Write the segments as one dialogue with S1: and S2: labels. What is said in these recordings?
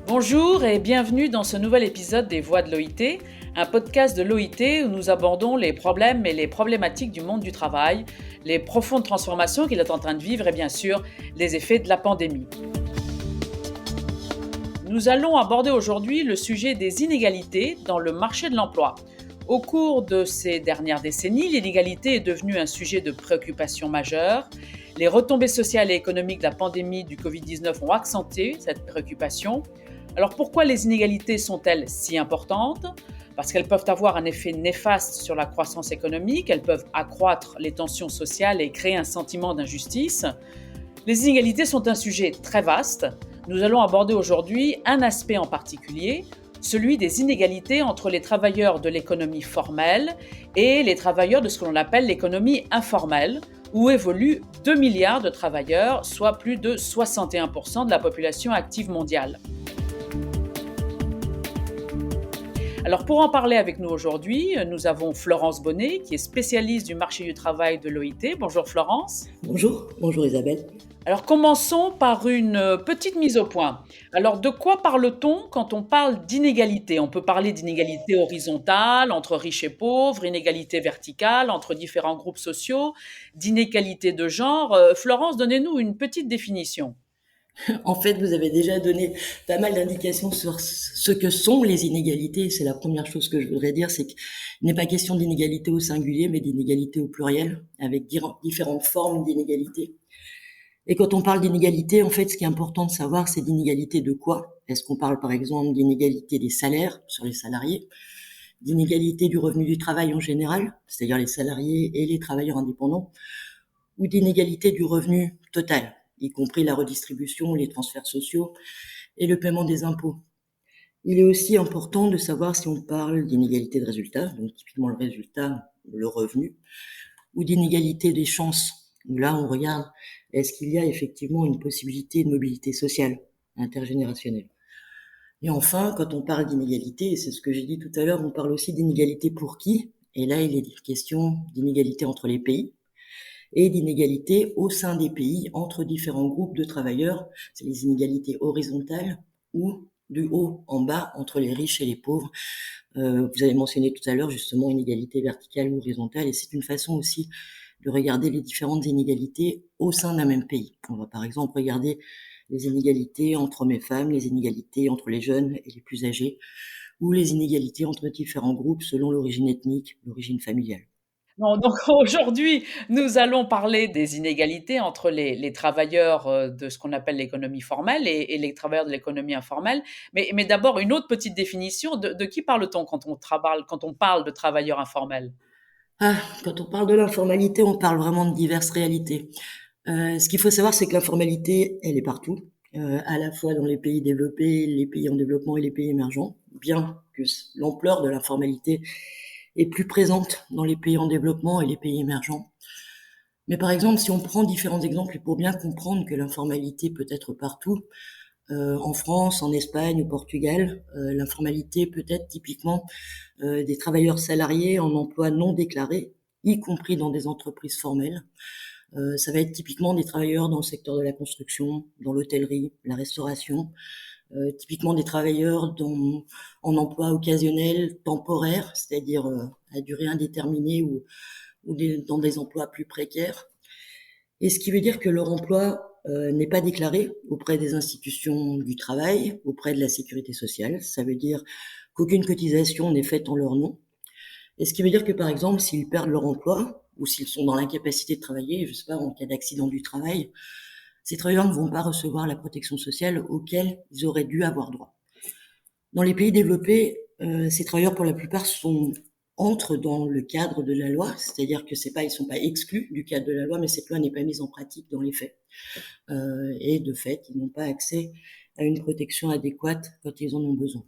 S1: Bonjour et bienvenue dans ce nouvel épisode des Voix de l'OIT, un podcast de l'OIT où nous abordons les problèmes et les problématiques du monde du travail, les profondes transformations qu'il est en train de vivre et bien sûr les effets de la pandémie. Nous allons aborder aujourd'hui le sujet des inégalités dans le marché de l'emploi. Au cours de ces dernières décennies, l'inégalité est devenue un sujet de préoccupation majeure. Les retombées sociales et économiques de la pandémie du Covid-19 ont accentué cette préoccupation. Alors pourquoi les inégalités sont-elles si importantes ? Parce qu'elles peuvent avoir un effet néfaste sur la croissance économique, elles peuvent accroître les tensions sociales et créer un sentiment d'injustice. Les inégalités sont un sujet très vaste. Nous allons aborder aujourd'hui un aspect en particulier, celui des inégalités entre les travailleurs de l'économie formelle et les travailleurs de ce que l'on appelle l'économie informelle, où évoluent 2 milliards de travailleurs, soit plus de 61% de la population active mondiale. Alors pour en parler avec nous aujourd'hui, nous avons Florence Bonnet, qui est spécialiste du marché du travail de l'OIT. Bonjour Florence.
S2: Bonjour Isabelle.
S1: Alors commençons par une petite mise au point. Alors de quoi parle-t-on quand on parle d'inégalité ? On peut parler d'inégalité horizontale entre riches et pauvres, inégalité verticale entre différents groupes sociaux, d'inégalité de genre. Florence, donnez-nous une petite définition.
S2: En fait, vous avez déjà donné pas mal d'indications sur ce que sont les inégalités. C'est la première chose que je voudrais dire, c'est qu'il n'est pas question d'inégalité au singulier, mais d'inégalité au pluriel, avec différentes formes d'inégalité. Et quand on parle d'inégalité, en fait, ce qui est important de savoir, c'est d'inégalité de quoi ? Est-ce qu'on parle, par exemple, d'inégalité des salaires sur les salariés, d'inégalité du revenu du travail en général, c'est-à-dire les salariés et les travailleurs indépendants, ou d'inégalité du revenu total, y compris la redistribution, les transferts sociaux et le paiement des impôts. Il est aussi important de savoir si on parle d'inégalité de résultats, donc typiquement le résultat, le revenu, ou d'inégalité des chances, où là on regarde est-ce qu'il y a effectivement une possibilité de mobilité sociale, intergénérationnelle. Et enfin, quand on parle d'inégalité, et c'est ce que j'ai dit tout à l'heure, on parle aussi d'inégalité pour qui ? Et là, il est question d'inégalité entre les pays, et d'inégalités au sein des pays entre différents groupes de travailleurs. C'est les inégalités horizontales ou du haut en bas entre les riches et les pauvres. Vous avez mentionné tout à l'heure justement inégalité verticale ou horizontale, et c'est une façon aussi de regarder les différentes inégalités au sein d'un même pays. On va par exemple regarder les inégalités entre hommes et femmes, les inégalités entre les jeunes et les plus âgés, ou les inégalités entre différents groupes selon l'origine ethnique, l'origine familiale.
S1: Non, donc aujourd'hui, nous allons parler des inégalités entre les travailleurs de ce qu'on appelle l'économie formelle et les travailleurs de l'économie informelle. Mais d'abord, une autre petite définition, de qui parle-t-on quand on parle de travailleurs informels ?
S2: Quand on parle de l'informalité, on parle vraiment de diverses réalités. Ce qu'il faut savoir, c'est que l'informalité, elle est partout, à la fois dans les pays développés, les pays en développement et les pays émergents, bien que l'ampleur de l'informalité est plus présente dans les pays en développement et les pays émergents. Mais par exemple, si on prend différents exemples, et pour bien comprendre que l'informalité peut être partout, en France, en Espagne, au Portugal, l'informalité peut être typiquement des travailleurs salariés en emploi non déclaré, y compris dans des entreprises formelles. Ça va être typiquement des travailleurs dans le secteur de la construction, dans l'hôtellerie, la restauration, typiquement des travailleurs en emploi occasionnel, temporaire, c'est-à-dire à durée indéterminée ou dans des emplois plus précaires. Et ce qui veut dire que leur emploi n'est pas déclaré auprès des institutions du travail, auprès de la sécurité sociale. Ça veut dire qu'aucune cotisation n'est faite en leur nom. Et ce qui veut dire que, par exemple, s'ils perdent leur emploi, ou s'ils sont dans l'incapacité de travailler, je sais pas, en cas d'accident du travail, ces travailleurs ne vont pas recevoir la protection sociale auquel ils auraient dû avoir droit. Dans les pays développés, ces travailleurs, pour la plupart, entrent dans le cadre de la loi, c'est-à-dire que ils sont pas exclus du cadre de la loi, mais cette loi n'est pas mise en pratique dans les faits. Et de fait, ils n'ont pas accès à une protection adéquate quand ils en ont besoin.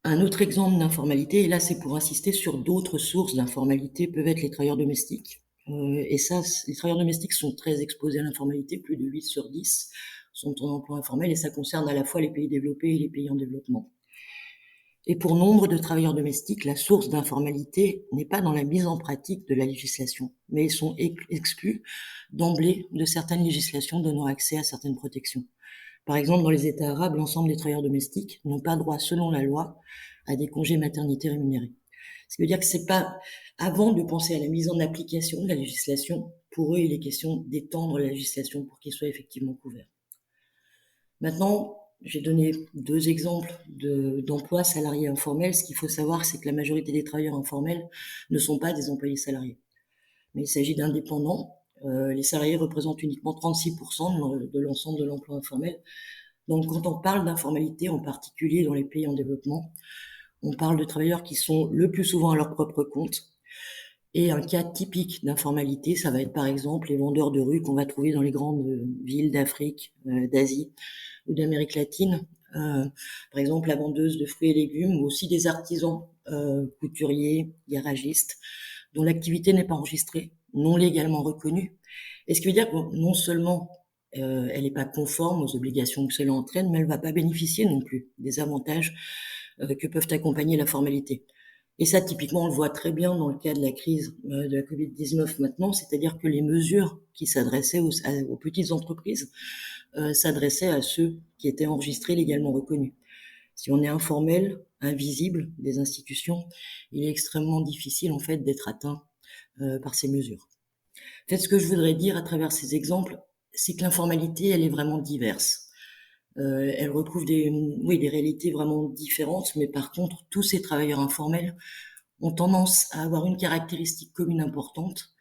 S2: Un autre exemple d'informalité, et là c'est pour insister sur d'autres sources d'informalité, peuvent être les travailleurs domestiques. Et ça, les travailleurs domestiques sont très exposés à l'informalité, plus de 8 sur 10 sont en emploi informel, et ça concerne à la fois les pays développés et les pays en développement. Et pour nombre de travailleurs domestiques, la source d'informalité n'est pas dans la mise en pratique de la législation, mais ils sont exclus d'emblée de certaines législations donnant accès à certaines protections. Par exemple, dans les États arabes, l'ensemble des travailleurs domestiques n'ont pas droit, selon la loi, à des congés maternité rémunérés. Ce qui veut dire que c'est pas, avant de penser à la mise en application de la législation, pour eux, il est question d'étendre la législation pour qu'ils soient effectivement couverts. Maintenant, j'ai donné 2 exemples d'emplois salariés informels. Ce qu'il faut savoir, c'est que la majorité des travailleurs informels ne sont pas des employés salariés, mais il s'agit d'indépendants. Les salariés représentent uniquement 36% de l'ensemble de l'emploi informel. Donc, quand on parle d'informalité, en particulier dans les pays en développement, on parle de travailleurs qui sont le plus souvent à leur propre compte. Et un cas typique d'informalité, ça va être par exemple les vendeurs de rue qu'on va trouver dans les grandes villes d'Afrique, d'Asie ou d'Amérique latine. Par exemple, la vendeuse de fruits et légumes, ou aussi des artisans, couturiers, garagistes, dont l'activité n'est pas enregistrée, non légalement reconnue. Et ce qui veut dire que non seulement elle n'est pas conforme aux obligations que cela entraîne, mais elle ne va pas bénéficier non plus des avantages que peuvent accompagner la formalité. Et ça, typiquement, on le voit très bien dans le cas de la crise de la Covid-19 maintenant, c'est-à-dire que les mesures qui s'adressaient aux petites entreprises s'adressaient à ceux qui étaient enregistrés, légalement reconnus. Si on est informel, invisible des institutions, il est extrêmement difficile en fait d'être atteint par ces mesures. En fait, ce que je voudrais dire à travers ces exemples, c'est que l'informalité, elle est vraiment diverse. Elle retrouve des réalités vraiment différentes, mais par contre, tous ces travailleurs informels ont tendance à avoir une caractéristique commune importante.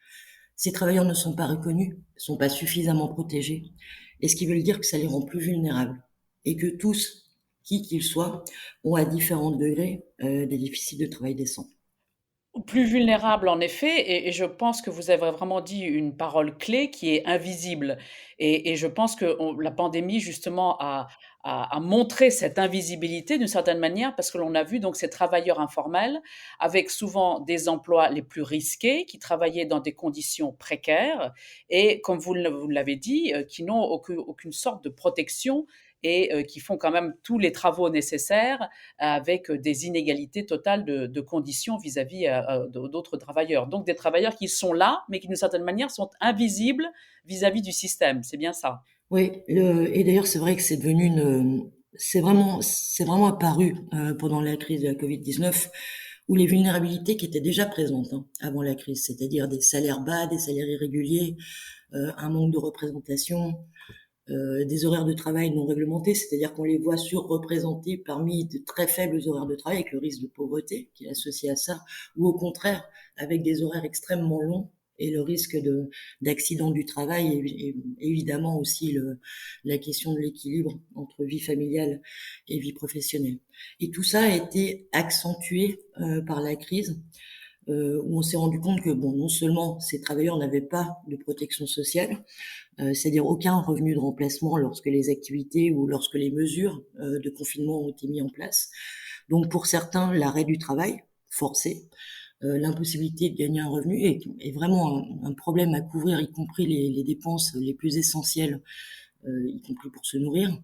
S2: Ces travailleurs ne sont pas reconnus, ne sont pas suffisamment protégés, et ce qui veut dire que ça les rend plus vulnérables, et que tous, qui qu'ils soient, ont à différents degrés des déficits de travail décents.
S1: Plus vulnérable en effet, et je pense que vous avez vraiment dit une parole clé qui est invisible, et je pense que la pandémie justement a montré cette invisibilité d'une certaine manière, parce que l'on a vu donc ces travailleurs informels avec souvent des emplois les plus risqués, qui travaillaient dans des conditions précaires et comme vous l'avez dit, qui n'ont aucune sorte de protection et qui font quand même tous les travaux nécessaires avec des inégalités totales de conditions vis-à-vis d'autres travailleurs. Donc des travailleurs qui sont là, mais qui d'une certaine manière sont invisibles vis-à-vis du système. C'est bien ça.
S2: Oui, et d'ailleurs c'est vrai que c'est devenu c'est vraiment apparu pendant la crise de la Covid-19, où les vulnérabilités qui étaient déjà présentes avant la crise, c'est-à-dire des salaires bas, des salaires irréguliers, un manque de représentation, des horaires de travail non réglementés, c'est-à-dire qu'on les voit surreprésentés parmi de très faibles horaires de travail avec le risque de pauvreté qui est associé à ça, ou au contraire avec des horaires extrêmement longs et le risque d'accident du travail et évidemment aussi la question de l'équilibre entre vie familiale et vie professionnelle. Et tout ça a été accentué par la crise où on s'est rendu compte que bon, non seulement ces travailleurs n'avaient pas de protection sociale, c'est-à-dire aucun revenu de remplacement lorsque les activités ou lorsque les mesures de confinement ont été mises en place. Donc pour certains, l'arrêt du travail forcé, l'impossibilité de gagner un revenu est vraiment un problème à couvrir, y compris les dépenses les plus essentielles, y compris pour se nourrir.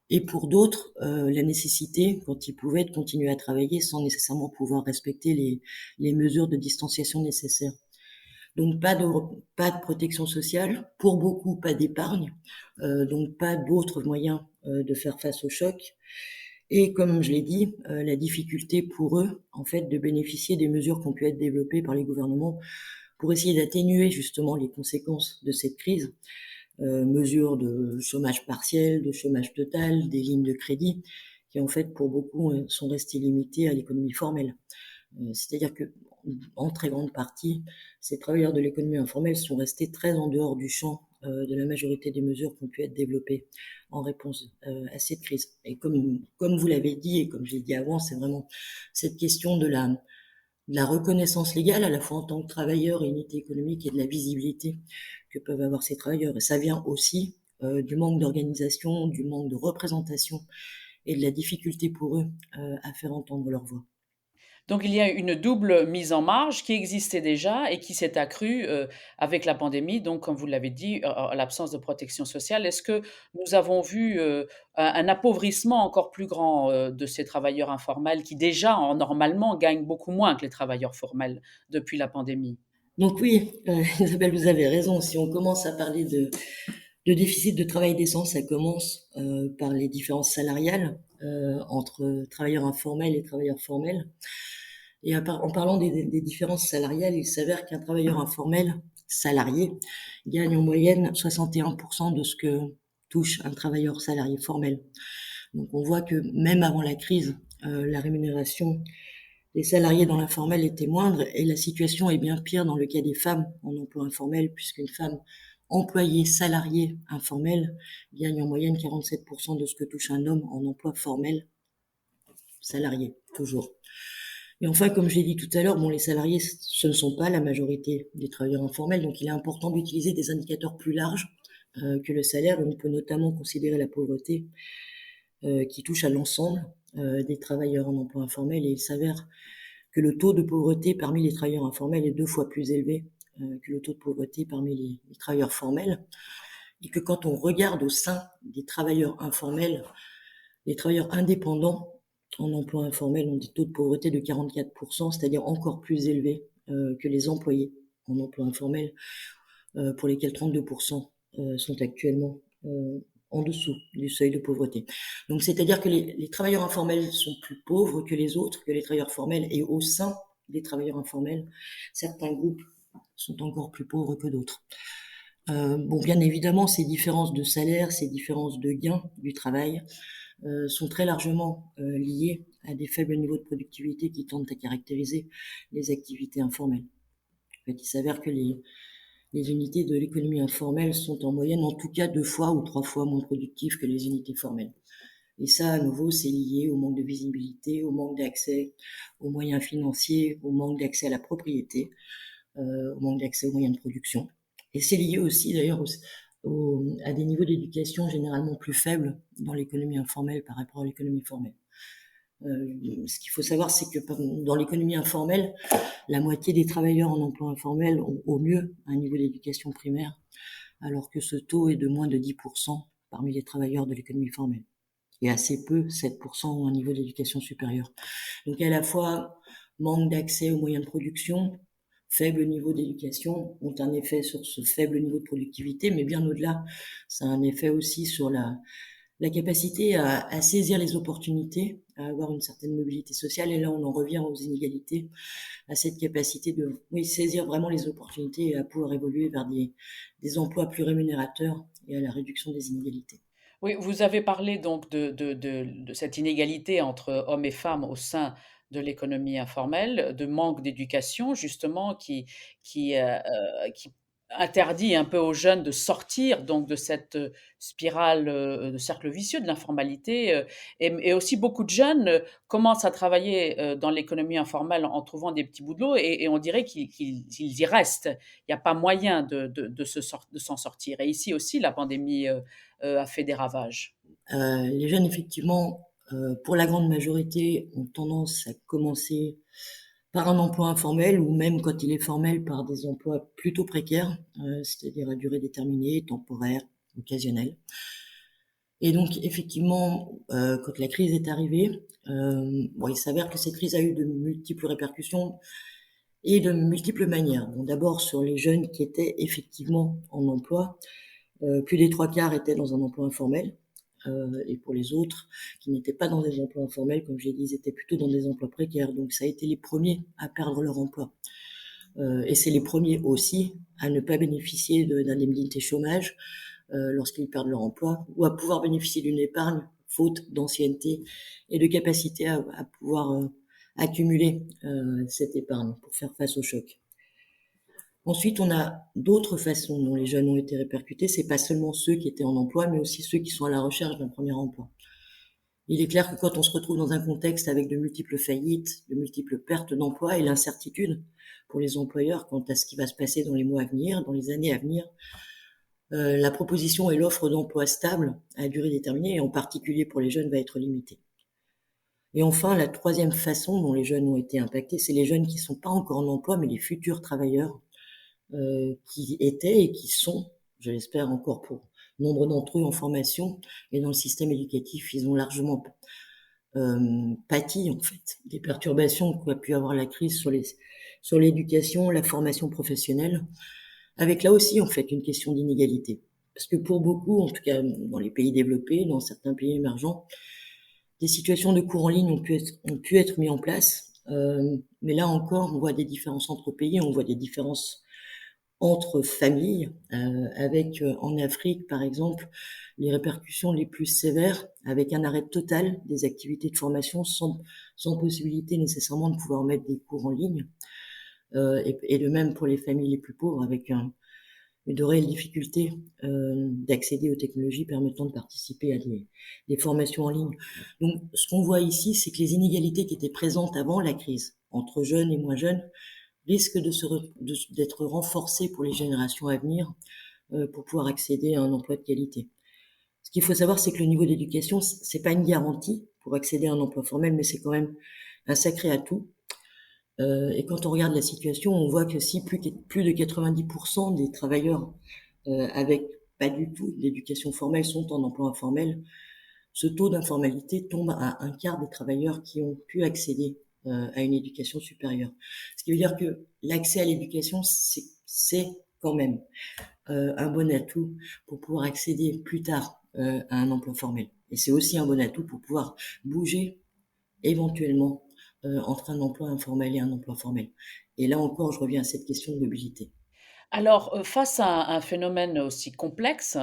S2: Et pour d'autres, la nécessité, quand ils pouvaient, de continuer à travailler sans nécessairement pouvoir respecter les mesures de distanciation nécessaires. Donc pas de protection sociale, pour beaucoup pas d'épargne, donc pas d'autres moyens de faire face au choc. Et comme je l'ai dit, la difficulté pour eux, en fait, de bénéficier des mesures qui ont pu être développées par les gouvernements pour essayer d'atténuer justement les conséquences de cette crise, mesures de chômage partiel, de chômage total, des lignes de crédit, qui en fait pour beaucoup sont restées limitées à l'économie formelle. C'est-à-dire que en très grande partie, ces travailleurs de l'économie informelle sont restés très en dehors du champ de la majorité des mesures qui ont pu être développées en réponse à cette crise. Et comme vous l'avez dit et comme je l'ai dit avant, c'est vraiment cette question de la reconnaissance légale à la fois en tant que travailleur et unité économique et de la visibilité que peuvent avoir ces travailleurs. Et ça vient aussi du manque d'organisation, du manque de représentation et de la difficulté pour eux à faire entendre leur voix.
S1: Donc il y a une double mise en marge qui existait déjà et qui s'est accrue avec la pandémie, donc comme vous l'avez dit, l'absence de protection sociale. Est-ce que nous avons vu un appauvrissement encore plus grand de ces travailleurs informels qui déjà, normalement, gagnent beaucoup moins que les travailleurs formels depuis la pandémie?
S2: Donc oui, Isabelle, vous avez raison. Si on commence à parler de déficit de travail décent, ça commence par les différences salariales entre travailleurs informels et travailleurs formels. Et en parlant des différences salariales, il s'avère qu'un travailleur informel salarié gagne en moyenne 61% de ce que touche un travailleur salarié formel. Donc on voit que même avant la crise, la rémunération des salariés dans l'informel était moindre et la situation est bien pire dans le cas des femmes en emploi informel, puisqu'une femme employée salariée informelle gagne en moyenne 47% de ce que touche un homme en emploi formel salarié, toujours. Et enfin, comme je l'ai dit tout à l'heure, bon, les salariés, ce ne sont pas la majorité des travailleurs informels, donc il est important d'utiliser des indicateurs plus larges que le salaire. On peut notamment considérer la pauvreté qui touche à l'ensemble des travailleurs en emploi informel, et il s'avère que le taux de pauvreté parmi les travailleurs informels est 2 fois plus élevé que le taux de pauvreté parmi les travailleurs formels, et que quand on regarde au sein des travailleurs informels, les travailleurs indépendants en emploi informel ont des taux de pauvreté de 44%, c'est-à-dire encore plus élevés que les employés en emploi informel, pour lesquels 32% sont actuellement en dessous du seuil de pauvreté. Donc, c'est-à-dire que les travailleurs informels sont plus pauvres que les autres, que les travailleurs formels, et au sein des travailleurs informels, certains groupes sont encore plus pauvres que d'autres. Bon, bien évidemment, ces différences de salaire, ces différences de gains du travail sont très largement liées à des faibles niveaux de productivité qui tendent à caractériser les activités informelles. En fait, il s'avère que les unités de l'économie informelle sont en moyenne en tout cas 2 fois ou 3 fois moins productives que les unités formelles. Et ça, à nouveau, c'est lié au manque de visibilité, au manque d'accès aux moyens financiers, au manque d'accès à la propriété, au manque d'accès aux moyens de production. Et c'est lié aussi d'ailleurs à des niveaux d'éducation généralement plus faibles dans l'économie informelle par rapport à l'économie formelle. Ce qu'il faut savoir, c'est que dans l'économie informelle, la moitié des travailleurs en emploi informel ont au mieux un niveau d'éducation primaire, alors que ce taux est de moins de 10% parmi les travailleurs de l'économie formelle. Et assez peu, 7%, ont un niveau d'éducation supérieur. Donc à la fois, manque d'accès aux moyens de production, faible niveau d'éducation ont un effet sur ce faible niveau de productivité, mais bien au-delà, ça a un effet aussi sur la capacité à saisir les opportunités, à avoir une certaine mobilité sociale. Et là, on en revient aux inégalités, à cette capacité de saisir vraiment les opportunités et à pouvoir évoluer vers des emplois plus rémunérateurs et à la réduction des inégalités.
S1: Oui, vous avez parlé donc de cette inégalité entre hommes et femmes au sein de l'économie informelle, de manque d'éducation justement qui interdit un peu aux jeunes de sortir donc de cette spirale, de cercle vicieux de l'informalité, et aussi beaucoup de jeunes commencent à travailler dans l'économie informelle en trouvant des petits boulots et on dirait qu'ils y restent. Il n'y a pas moyen de s'en sortir. Et ici aussi, la pandémie a fait des ravages.
S2: Les jeunes, effectivement, pour la grande majorité, ont tendance à commencer par un emploi informel ou même quand il est formel par des emplois plutôt précaires, c'est-à-dire à durée déterminée, temporaire, occasionnelle. Et donc effectivement, quand la crise est arrivée, il s'avère que cette crise a eu de multiples répercussions et de multiples manières. Bon, d'abord sur les jeunes qui étaient effectivement en emploi, plus des 3/4 étaient dans un emploi informel. Et pour les autres qui n'étaient pas dans des emplois informels, comme je l'ai dit, ils étaient plutôt dans des emplois précaires. Donc ça a été les premiers à perdre leur emploi. Et c'est les premiers aussi à ne pas bénéficier d'indemnité chômage lorsqu'ils perdent leur emploi, ou à pouvoir bénéficier d'une épargne, faute d'ancienneté et de capacité à pouvoir accumuler cette épargne pour faire face au choc. Ensuite, on a d'autres façons dont les jeunes ont été répercutés. C'est pas seulement ceux qui étaient en emploi, mais aussi ceux qui sont à la recherche d'un premier emploi. Il est clair que quand on se retrouve dans un contexte avec de multiples faillites, de multiples pertes d'emploi et l'incertitude pour les employeurs quant à ce qui va se passer dans les mois à venir, dans les années à venir, la proposition et l'offre d'emploi stable à durée déterminée, et en particulier pour les jeunes, va être limitée. Et enfin, la troisième façon dont les jeunes ont été impactés, c'est les jeunes qui sont pas encore en emploi, mais les futurs travailleurs, qui étaient et qui sont, je l'espère encore pour nombre d'entre eux, en formation et dans le système éducatif. Ils ont largement pâti en fait des perturbations qu'a pu avoir la crise sur l'éducation, la formation professionnelle, avec là aussi en fait une question d'inégalité. Parce que pour beaucoup, en tout cas dans les pays développés, dans certains pays émergents, des situations de cours en ligne ont pu être mis en place. Mais là encore, on voit des différences entre pays, on voit des différences entre familles, avec en Afrique par exemple les répercussions les plus sévères, avec un arrêt total des activités de formation sans possibilité nécessairement de pouvoir mettre des cours en ligne, et de même pour les familles les plus pauvres, avec de réelles difficultés d'accéder aux technologies permettant de participer à des formations en ligne. Donc ce qu'on voit ici, c'est que les inégalités qui étaient présentes avant la crise, entre jeunes et moins jeunes, risquent d'être renforcées pour les générations à venir, pour pouvoir accéder à un emploi de qualité. Ce qu'il faut savoir, c'est que le niveau d'éducation, c'est pas une garantie pour accéder à un emploi formel, mais c'est quand même un sacré atout. Et quand on regarde la situation, on voit que si plus de 90% des travailleurs avec pas du tout d'éducation formelle sont en emploi informel, ce taux d'informalité tombe à un quart des travailleurs qui ont pu accéder à une éducation supérieure. Ce qui veut dire que l'accès à l'éducation, c'est quand même un bon atout pour pouvoir accéder plus tard à un emploi formel. Et c'est aussi un bon atout pour pouvoir bouger éventuellement entre un emploi informel et un emploi formel. Et là encore, je reviens à cette question de mobilité.
S1: Alors, face à un phénomène aussi complexe,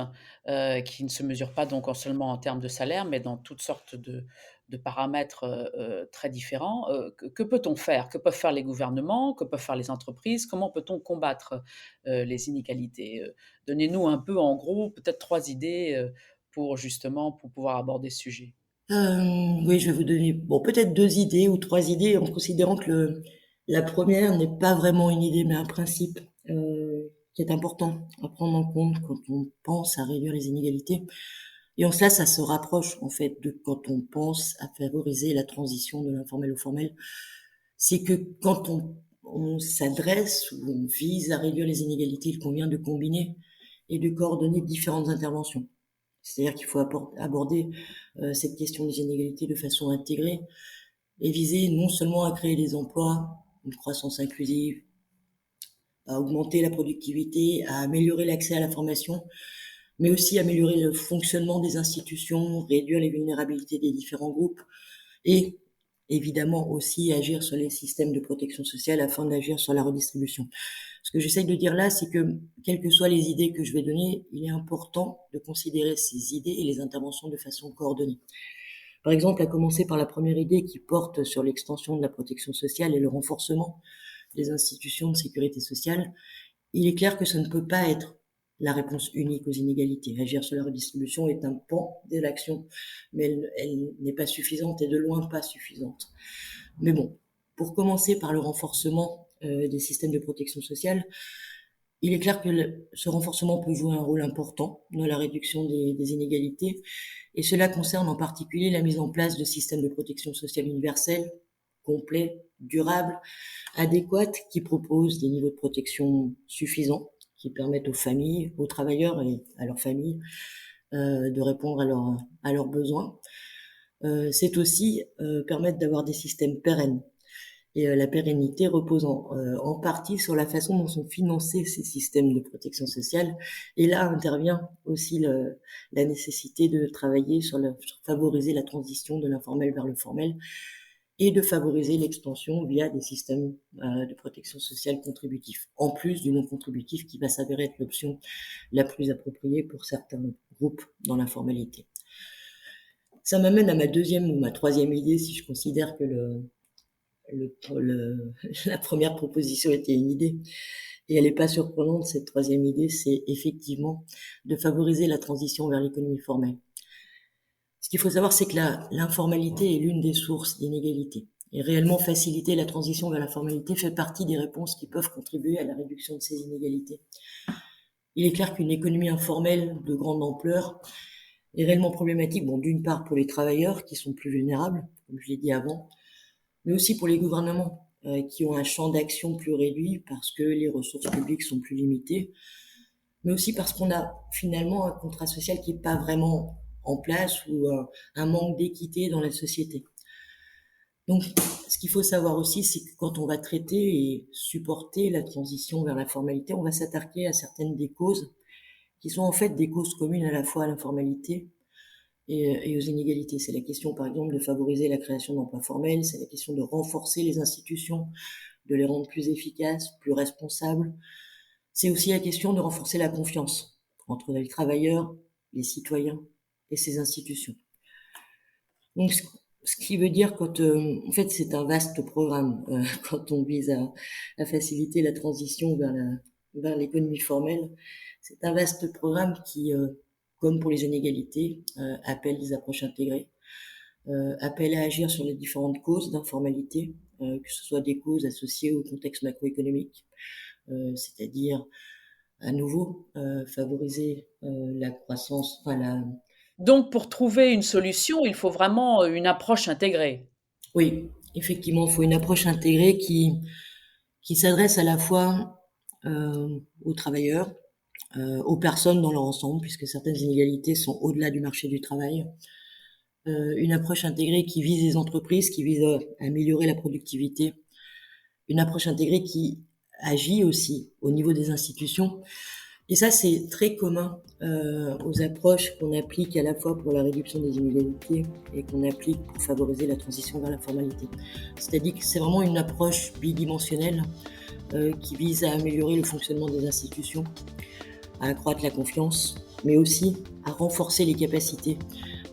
S1: qui ne se mesure pas donc seulement en termes de salaire, mais dans toutes sortes de paramètres, très différents, que peut-on faire? Que peuvent faire les gouvernements? Que peuvent faire les entreprises? Comment peut-on combattre, les inégalités? Donnez-nous un peu, en gros, peut-être 3 idées, pour justement pour pouvoir aborder ce sujet.
S2: Oui, je vais vous donner bon peut-être 2 idées ou 3 idées, en considérant que la première n'est pas vraiment une idée, mais un principe qui est important à prendre en compte quand on pense à réduire les inégalités. Et en cela, ça se rapproche en fait de quand on pense à favoriser la transition de l'informel au formel. C'est que quand on s'adresse ou on vise à réduire les inégalités, il convient de combiner et de coordonner différentes interventions. C'est-à-dire qu'il faut aborder cette question des inégalités de façon intégrée et viser non seulement à créer des emplois, une croissance inclusive, à augmenter la productivité, à améliorer l'accès à la formation, mais aussi améliorer le fonctionnement des institutions, réduire les vulnérabilités des différents groupes et évidemment aussi agir sur les systèmes de protection sociale afin d'agir sur la redistribution. Ce que j'essaye de dire là, c'est que quelles que soient les idées que je vais donner, il est important de considérer ces idées et les interventions de façon coordonnée. Par exemple, à commencer par la première idée qui porte sur l'extension de la protection sociale et le renforcement des institutions de sécurité sociale, il est clair que ça ne peut pas être la réponse unique aux inégalités. Agir sur la redistribution est un pan de l'action, mais elle n'est pas suffisante et de loin pas suffisante. Mais bon, pour commencer par le renforcement des systèmes de protection sociale, il est clair que ce renforcement peut jouer un rôle important dans la réduction des inégalités, et cela concerne en particulier la mise en place de systèmes de protection sociale universels, complets, durables, adéquats, qui proposent des niveaux de protection suffisants, qui permettent aux familles, aux travailleurs et à leurs familles de répondre à leurs besoins. C'est aussi permettre d'avoir des systèmes pérennes. Et la pérennité repose en partie sur la façon dont sont financés ces systèmes de protection sociale. Et là intervient aussi la nécessité de travailler sur favoriser la transition de l'informel vers le formel et de favoriser l'extension via des systèmes de protection sociale contributifs, en plus du non contributif qui va s'avérer être l'option la plus appropriée pour certains groupes dans l'informalité. Ça m'amène à ma deuxième ou ma troisième idée, si je considère que la première proposition était une idée. Et elle n'est pas surprenante, cette troisième idée, c'est effectivement de favoriser la transition vers l'économie formelle. Ce qu'il faut savoir, c'est que l'informalité est l'une des sources d'inégalité. Et réellement faciliter la transition vers la formalité fait partie des réponses qui peuvent contribuer à la réduction de ces inégalités. Il est clair qu'une économie informelle de grande ampleur est réellement problématique, bon, d'une part pour les travailleurs qui sont plus vulnérables, comme je l'ai dit avant, mais aussi pour les gouvernements qui ont un champ d'action plus réduit parce que les ressources publiques sont plus limitées, mais aussi parce qu'on a finalement un contrat social qui n'est pas vraiment en place ou un manque d'équité dans la société. Donc, ce qu'il faut savoir aussi, c'est que quand on va traiter et supporter la transition vers la formalité, on va s'attaquer à certaines des causes qui sont en fait des causes communes à la fois à l'informalité et aux inégalités. C'est la question, par exemple, de favoriser la création d'emplois formels, c'est la question de renforcer les institutions, de les rendre plus efficaces, plus responsables. C'est aussi la question de renforcer la confiance entre les travailleurs, les citoyens et ces institutions. Donc, ce qui veut dire en fait, c'est un vaste programme quand on vise à faciliter la transition vers l'économie formelle. C'est un vaste programme qui, comme pour les inégalités, appelle des approches intégrées, appelle à agir sur les différentes causes d'informalité, que ce soit des causes associées au contexte macroéconomique, c'est-à-dire à nouveau favoriser la croissance,
S1: Donc, pour trouver une solution, il faut vraiment une approche intégrée.
S2: Oui, effectivement, il faut une approche intégrée qui s'adresse à la fois aux travailleurs, aux personnes dans leur ensemble, puisque certaines inégalités sont au-delà du marché du travail. Une approche intégrée qui vise les entreprises, qui vise à améliorer la productivité. Une approche intégrée qui agit aussi au niveau des institutions. Et ça, c'est très commun aux approches qu'on applique à la fois pour la réduction des inégalités et qu'on applique pour favoriser la transition vers la formalité. C'est-à-dire que c'est vraiment une approche bidimensionnelle qui vise à améliorer le fonctionnement des institutions, à accroître la confiance, mais aussi à renforcer les capacités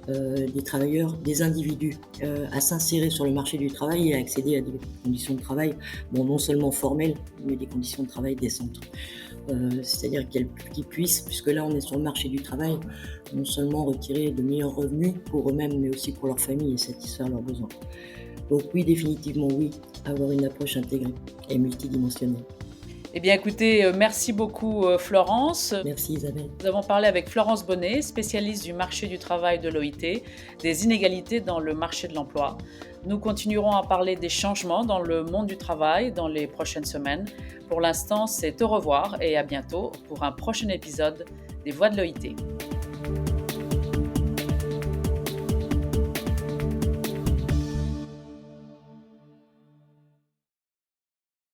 S2: des travailleurs, des individus, à s'insérer sur le marché du travail et à accéder à des conditions de travail, non seulement formelles, mais des conditions de travail décentes. C'est-à-dire qu'ils puissent, puisque là on est sur le marché du travail, non seulement retirer de meilleurs revenus pour eux-mêmes, mais aussi pour leur famille et satisfaire leurs besoins. Donc oui, définitivement oui, avoir une approche intégrée et multidimensionnelle.
S1: Eh bien, écoutez, merci beaucoup Florence.
S2: Merci Isabelle.
S1: Nous avons parlé avec Florence Bonnet, spécialiste du marché du travail de l'OIT, des inégalités dans le marché de l'emploi. Nous continuerons à parler des changements dans le monde du travail dans les prochaines semaines. Pour l'instant, c'est au revoir et à bientôt pour un prochain épisode des Voix de l'OIT.